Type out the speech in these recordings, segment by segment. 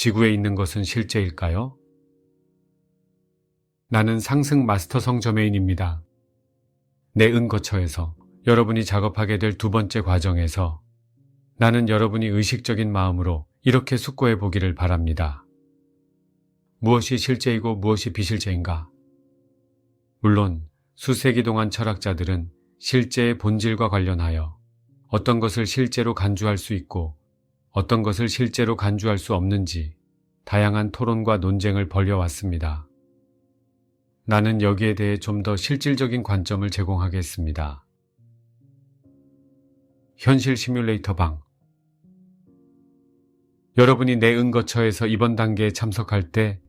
지구에 있는 것은 실제일까요? 나는 상승 마스터성 저메인입니다. 내 은거처에서 여러분이 작업하게 될 두 번째 과정에서 나는 여러분이 의식적인 마음으로 이렇게 숙고해 보기를 바랍니다. 무엇이 실제이고 무엇이 비실제인가? 물론 수세기 동안 철학자들은 실제의 본질과 관련하여 어떤 것을 실제로 간주할 수 있고 어떤 것을 실제로 간주할 수 없는지 다양한 토론과 논쟁을 벌여왔습니다. 나는 여기에 대해 좀 더 실질적인 관점을 제공하겠습니다. 현실 시뮬레이터 방. 여러분이 내 은거처에서 이번 단계에 참석할 때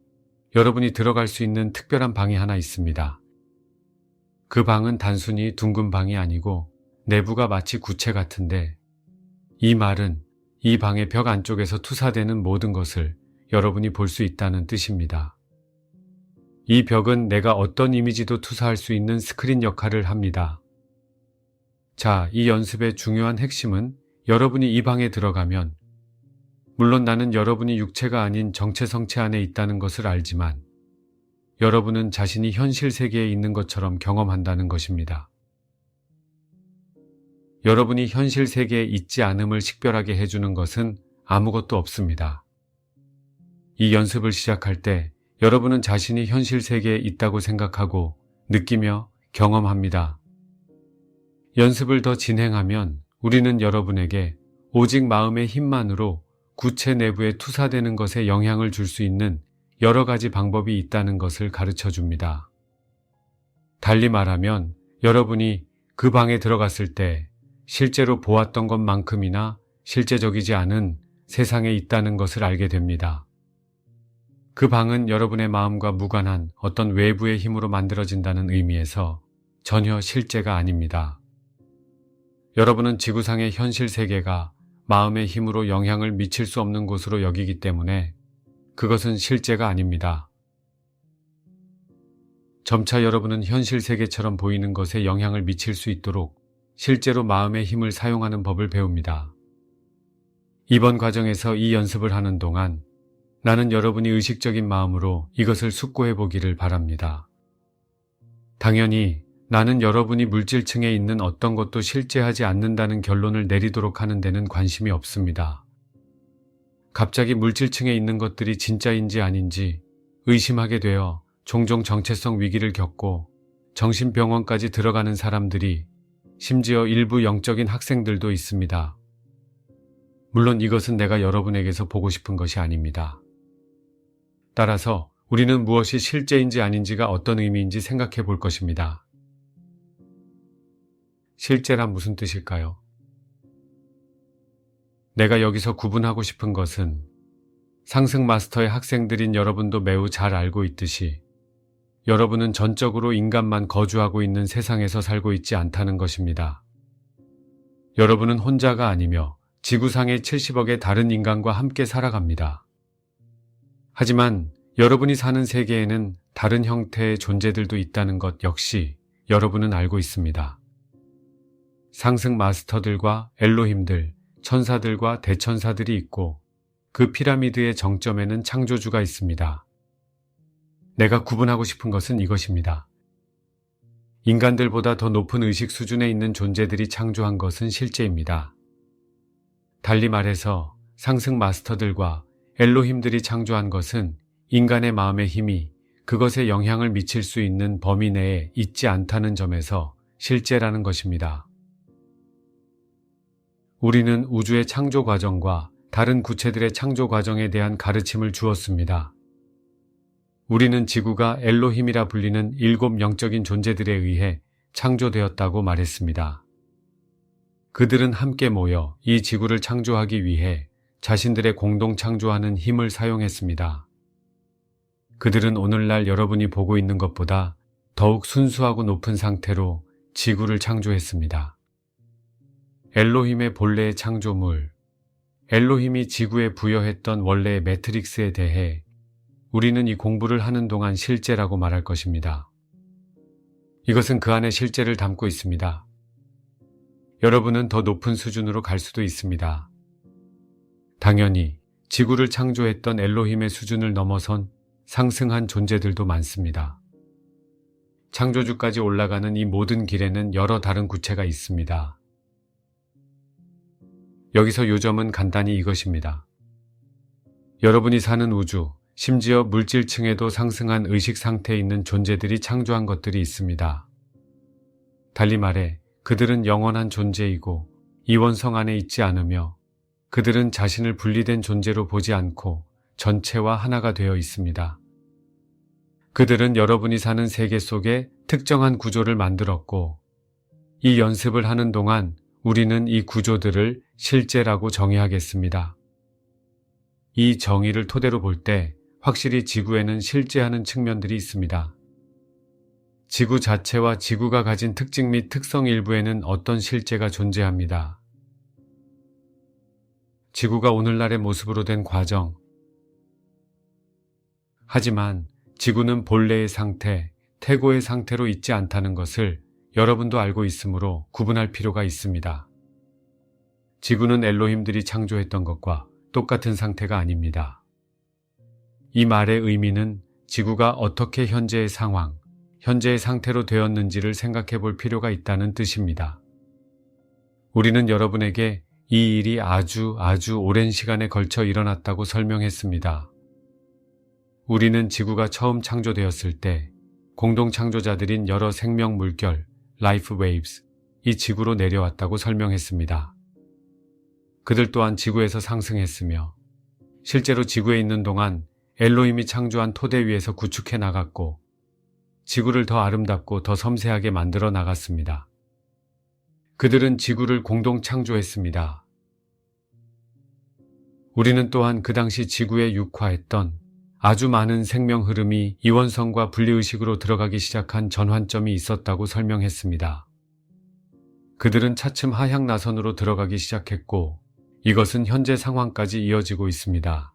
여러분이 들어갈 수 있는 특별한 방이 하나 있습니다. 그 방은 단순히 둥근 방이 아니고 내부가 마치 구체 같은데, 이 말은 이 방의 벽 안쪽에서 투사되는 모든 것을 여러분이 볼 수 있다는 뜻입니다. 이 벽은 내가 어떤 이미지도 투사할 수 있는 스크린 역할을 합니다. 자, 이 연습의 중요한 핵심은 여러분이 이 방에 들어가면, 물론 나는 여러분이 육체가 아닌 정체성체 안에 있다는 것을 알지만 여러분은 자신이 현실 세계에 있는 것처럼 경험한다는 것입니다. 여러분이 현실 세계에 있지 않음을 식별하게 해주는 것은 아무것도 없습니다. 이 연습을 시작할 때 여러분은 자신이 현실 세계에 있다고 생각하고 느끼며 경험합니다. 연습을 더 진행하면 우리는 여러분에게 오직 마음의 힘만으로 구체 내부에 투사되는 것에 영향을 줄 수 있는 여러 가지 방법이 있다는 것을 가르쳐 줍니다. 달리 말하면 여러분이 그 방에 들어갔을 때 실제로 보았던 것만큼이나 실제적이지 않은 세상에 있다는 것을 알게 됩니다. 그 방은 여러분의 마음과 무관한 어떤 외부의 힘으로 만들어진다는 의미에서 전혀 실제가 아닙니다. 여러분은 지구상의 현실 세계가 마음의 힘으로 영향을 미칠 수 없는 곳으로 여기기 때문에 그것은 실제가 아닙니다. 점차 여러분은 현실 세계처럼 보이는 것에 영향을 미칠 수 있도록 실제로 마음의 힘을 사용하는 법을 배웁니다. 이번 과정에서 이 연습을 하는 동안 나는 여러분이 의식적인 마음으로 이것을 숙고해 보기를 바랍니다. 당연히 나는 여러분이 물질층에 있는 어떤 것도 실제하지 않는다는 결론을 내리도록 하는 데는 관심이 없습니다. 갑자기 물질층에 있는 것들이 진짜인지 아닌지 의심하게 되어 종종 정체성 위기를 겪고 정신병원까지 들어가는 사람들이, 심지어 일부 영적인 학생들도 있습니다. 물론 이것은 내가 여러분에게서 보고 싶은 것이 아닙니다. 따라서 우리는 무엇이 실제인지 아닌지가 어떤 의미인지 생각해 볼 것입니다. 실제란 무슨 뜻일까요? 내가 여기서 구분하고 싶은 것은 상승 마스터의 학생들인 여러분도 매우 잘 알고 있듯이 여러분은 전적으로 인간만 거주하고 있는 세상에서 살고 있지 않다는 것입니다. 여러분은 혼자가 아니며 지구상의 70억의 다른 인간과 함께 살아갑니다. 하지만 여러분이 사는 세계에는 다른 형태의 존재들도 있다는 것 역시 여러분은 알고 있습니다. 상승 마스터들과 엘로힘들, 천사들과 대천사들이 있고 그 피라미드의 정점에는 창조주가 있습니다. 내가 구분하고 싶은 것은 이것입니다. 인간들보다 더 높은 의식 수준에 있는 존재들이 창조한 것은 실제입니다. 달리 말해서 상승 마스터들과 엘로힘들이 창조한 것은 인간의 마음의 힘이 그것에 영향을 미칠 수 있는 범위 내에 있지 않다는 점에서 실제라는 것입니다. 우리는 우주의 창조 과정과 다른 구체들의 창조 과정에 대한 가르침을 주었습니다. 우리는 지구가 엘로힘이라 불리는 7 영적인 존재들에 의해 창조되었다고 말했습니다. 그들은 함께 모여 이 지구를 창조하기 위해 자신들의 공동 창조하는 힘을 사용했습니다. 그들은 오늘날 여러분이 보고 있는 것보다 더욱 순수하고 높은 상태로 지구를 창조했습니다. 엘로힘의 본래의 창조물, 엘로힘이 지구에 부여했던 원래의 매트릭스에 대해 우리는 이 공부를 하는 동안 실제라고 말할 것입니다. 이것은 그 안에 실제를 담고 있습니다. 여러분은 더 높은 수준으로 갈 수도 있습니다. 당연히 지구를 창조했던 엘로힘의 수준을 넘어선 상승한 존재들도 많습니다. 창조주까지 올라가는 이 모든 길에는 여러 다른 구체가 있습니다. 여기서 요점은 간단히 이것입니다. 여러분이 사는 우주, 심지어 물질층에도 상승한 의식 상태에 있는 존재들이 창조한 것들이 있습니다. 달리 말해 그들은 영원한 존재이고 이원성 안에 있지 않으며 그들은 자신을 분리된 존재로 보지 않고 전체와 하나가 되어 있습니다. 그들은 여러분이 사는 세계 속에 특정한 구조를 만들었고 이 연습을 하는 동안 우리는 이 구조들을 실제라고 정의하겠습니다. 이 정의를 토대로 볼 때 확실히 지구에는 실제하는 측면들이 있습니다. 지구 자체와 지구가 가진 특징 및 특성 일부에는 어떤 실제가 존재합니다. 지구가 오늘날의 모습으로 된 과정. 하지만 지구는 본래의 상태, 태고의 상태로 있지 않다는 것을 여러분도 알고 있으므로 구분할 필요가 있습니다. 지구는 엘로힘들이 창조했던 것과 똑같은 상태가 아닙니다. 이 말의 의미는 지구가 어떻게 현재의 상황, 현재의 상태로 되었는지를 생각해 볼 필요가 있다는 뜻입니다. 우리는 여러분에게 이 일이 아주 오랜 시간에 걸쳐 일어났다고 설명했습니다. 우리는 지구가 처음 창조되었을 때 공동 창조자들인 여러 생명 물결, 라이프 웨이브스, 이 지구로 내려왔다고 설명했습니다. 그들 또한 지구에서 상승했으며 실제로 지구에 있는 동안 엘로힘이 창조한 토대 위에서 구축해 나갔고 지구를 더 아름답고 더 섬세하게 만들어 나갔습니다. 그들은 지구를 공동 창조했습니다. 우리는 또한 그 당시 지구에 육화했던 아주 많은 생명 흐름이 이원성과 분리의식으로 들어가기 시작한 전환점이 있었다고 설명했습니다. 그들은 차츰 하향 나선으로 들어가기 시작했고 이것은 현재 상황까지 이어지고 있습니다.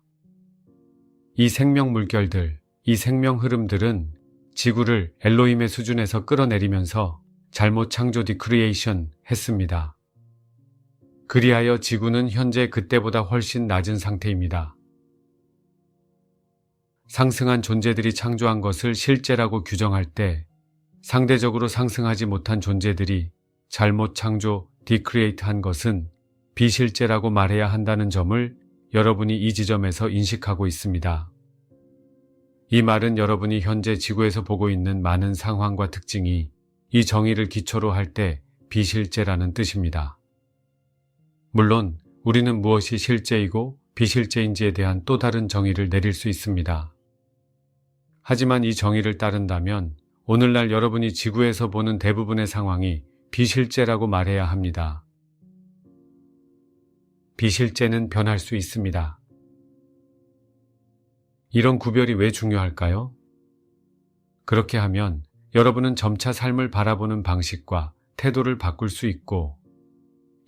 이 생명 물결들, 이 생명 흐름들은 지구를 엘로힘의 수준에서 끌어내리면서 잘못 창조 디크리에이션 했습니다. 그리하여 지구는 현재 그때보다 훨씬 낮은 상태입니다. 상승한 존재들이 창조한 것을 실제라고 규정할 때 상대적으로 상승하지 못한 존재들이 잘못 창조, 디크리에이트한 것은 비실제라고 말해야 한다는 점을 여러분이 이 지점에서 인식하고 있습니다. 이 말은 여러분이 현재 지구에서 보고 있는 많은 상황과 특징이 이 정의를 기초로 할 때 비실제라는 뜻입니다. 물론 우리는 무엇이 실제이고 비실제인지에 대한 또 다른 정의를 내릴 수 있습니다. 하지만 이 정의를 따른다면 오늘날 여러분이 지구에서 보는 대부분의 상황이 비실제라고 말해야 합니다. 비실제는 변할 수 있습니다. 이런 구별이 왜 중요할까요? 그렇게 하면 여러분은 점차 삶을 바라보는 방식과 태도를 바꿀 수 있고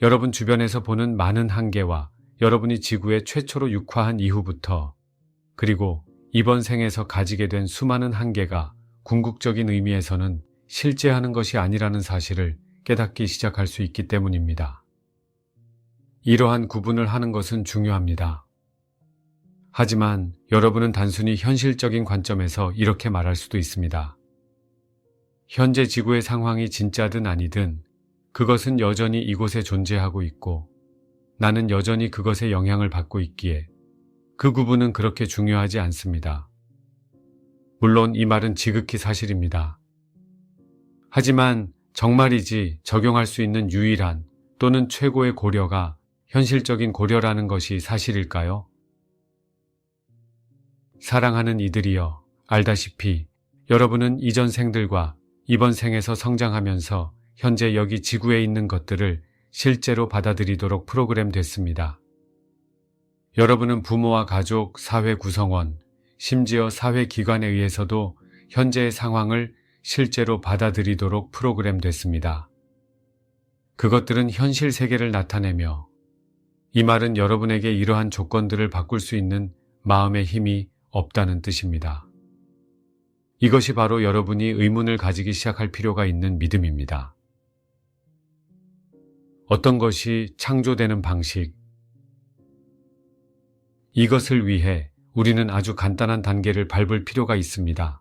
여러분 주변에서 보는 많은 한계와 여러분이 지구에 최초로 육화한 이후부터 그리고 이번 생에서 가지게 된 수많은 한계가 궁극적인 의미에서는 실제하는 것이 아니라는 사실을 깨닫기 시작할 수 있기 때문입니다. 이러한 구분을 하는 것은 중요합니다. 하지만 여러분은 단순히 현실적인 관점에서 이렇게 말할 수도 있습니다. 현재 지구의 상황이 진짜든 아니든 그것은 여전히 이곳에 존재하고 있고 나는 여전히 그것에 영향을 받고 있기에 그 구분은 그렇게 중요하지 않습니다. 물론 이 말은 지극히 사실입니다. 하지만 정말이지 적용할 수 있는 유일한 또는 최고의 고려가 현실적인 고려라는 것이 사실일까요? 사랑하는 이들이여, 알다시피 여러분은 이전 생들과 이번 생에서 성장하면서 현재 여기 지구에 있는 것들을 실제로 받아들이도록 프로그램됐습니다. 여러분은 부모와 가족, 사회 구성원, 심지어 사회기관에 의해서도 현재의 상황을 실제로 받아들이도록 프로그램됐습니다. 그것들은 현실 세계를 나타내며 이 말은 여러분에게 이러한 조건들을 바꿀 수 있는 마음의 힘이 없다는 뜻입니다. 이것이 바로 여러분이 의문을 가지기 시작할 필요가 있는 믿음입니다. 어떤 것이 창조되는 방식? 이것을 위해 우리는 아주 간단한 단계를 밟을 필요가 있습니다.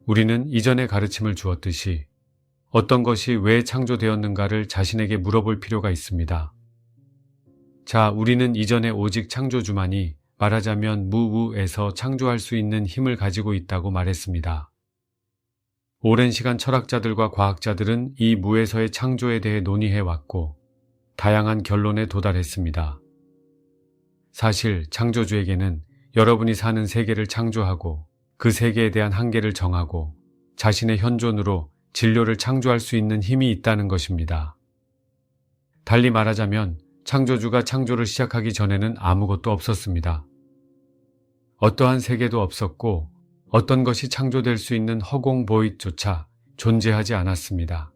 우리는 이전에 가르침을 주었듯이 어떤 것이 왜 창조되었는가를 자신에게 물어볼 필요가 있습니다. 자, 우리는 이전에 오직 창조주만이 말하자면 무우에서 창조할 수 있는 힘을 가지고 있다고 말했습니다. 오랜 시간 철학자들과 과학자들은 이 무에서의 창조에 대해 논의해왔고 다양한 결론에 도달했습니다. 사실 창조주에게는 여러분이 사는 세계를 창조하고 그 세계에 대한 한계를 정하고 자신의 현존으로 진료를 창조할 수 있는 힘이 있다는 것입니다. 달리 말하자면 창조주가 창조를 시작하기 전에는 아무것도 없었습니다. 어떠한 세계도 없었고 어떤 것이 창조될 수 있는 허공 보잇조차 존재하지 않았습니다.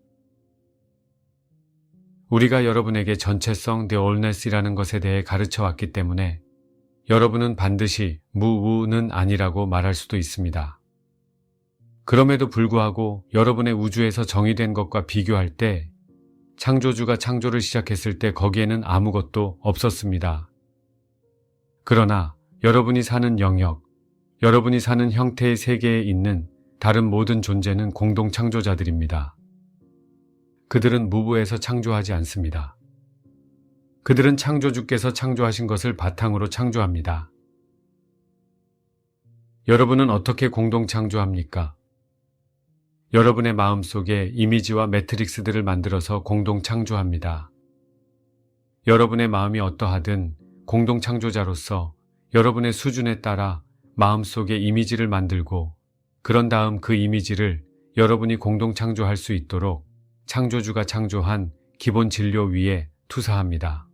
우리가 여러분에게 전체성 the allness이라는 것에 대해 가르쳐 왔기 때문에 여러분은 반드시 무우는 아니라고 말할 수도 있습니다. 그럼에도 불구하고 여러분의 우주에서 정의된 것과 비교할 때 창조주가 창조를 시작했을 때 거기에는 아무것도 없었습니다. 그러나 여러분이 사는 영역, 여러분이 사는 형태의 세계에 있는 다른 모든 존재는 공동 창조자들입니다. 그들은 무부에서 창조하지 않습니다. 그들은 창조주께서 창조하신 것을 바탕으로 창조합니다. 여러분은 어떻게 공동 창조합니까? 여러분의 마음속에 이미지와 매트릭스들을 만들어서 공동 창조합니다. 여러분의 마음이 어떠하든 공동 창조자로서 여러분의 수준에 따라 마음속에 이미지를 만들고 그런 다음 그 이미지를 여러분이 공동 창조할 수 있도록 창조주가 창조한 기본 진료 위에 투사합니다.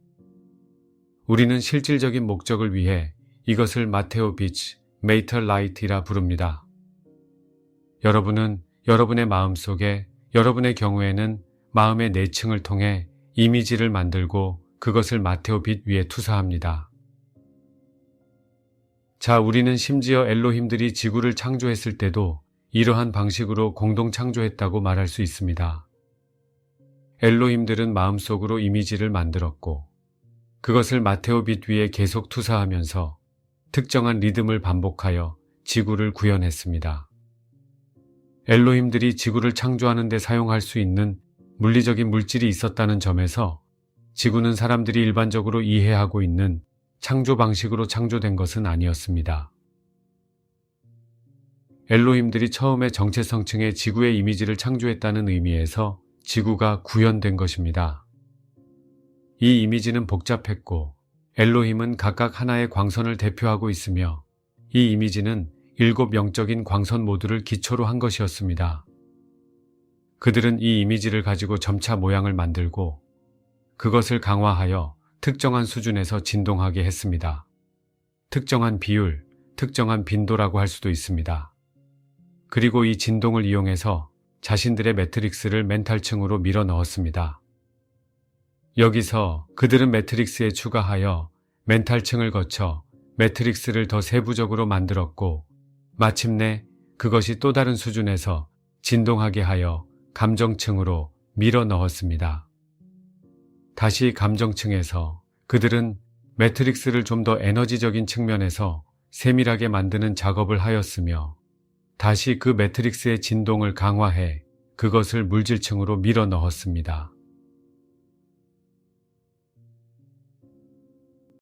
우리는 실질적인 목적을 위해 이것을 마테오 비치 메이터 라이트이라 부릅니다. 여러분은 여러분의 마음속에 여러분의 경우에는 마음의 내층을 통해 이미지를 만들고 그것을 마테오 빛 위에 투사합니다. 자, 우리는 심지어 엘로힘들이 지구를 창조했을 때도 이러한 방식으로 공동 창조했다고 말할 수 있습니다. 엘로힘들은 마음속으로 이미지를 만들었고 그것을 마테오 빛 위에 계속 투사하면서 특정한 리듬을 반복하여 지구를 구현했습니다. 엘로힘들이 지구를 창조하는 데 사용할 수 있는 물리적인 물질이 있었다는 점에서 지구는 사람들이 일반적으로 이해하고 있는 창조 방식으로 창조된 것은 아니었습니다. 엘로힘들이 처음에 정체성층의 지구의 이미지를 창조했다는 의미에서 지구가 구현된 것입니다. 이 이미지는 복잡했고 엘로힘은 각각 하나의 광선을 대표하고 있으며 이 이미지는 7 영적인 광선 모두를 기초로 한 것이었습니다. 그들은 이 이미지를 가지고 점차 모양을 만들고 그것을 강화하여 특정한 수준에서 진동하게 했습니다. 특정한 비율, 특정한 빈도라고 할 수도 있습니다. 그리고 이 진동을 이용해서 자신들의 매트릭스를 멘탈층으로 밀어 넣었습니다. 여기서 그들은 매트릭스에 추가하여 멘탈층을 거쳐 매트릭스를 더 세부적으로 만들었고 마침내 그것이 또 다른 수준에서 진동하게 하여 감정층으로 밀어 넣었습니다. 다시 감정층에서 그들은 매트릭스를 좀 더 에너지적인 측면에서 세밀하게 만드는 작업을 하였으며 다시 그 매트릭스의 진동을 강화해 그것을 물질층으로 밀어 넣었습니다.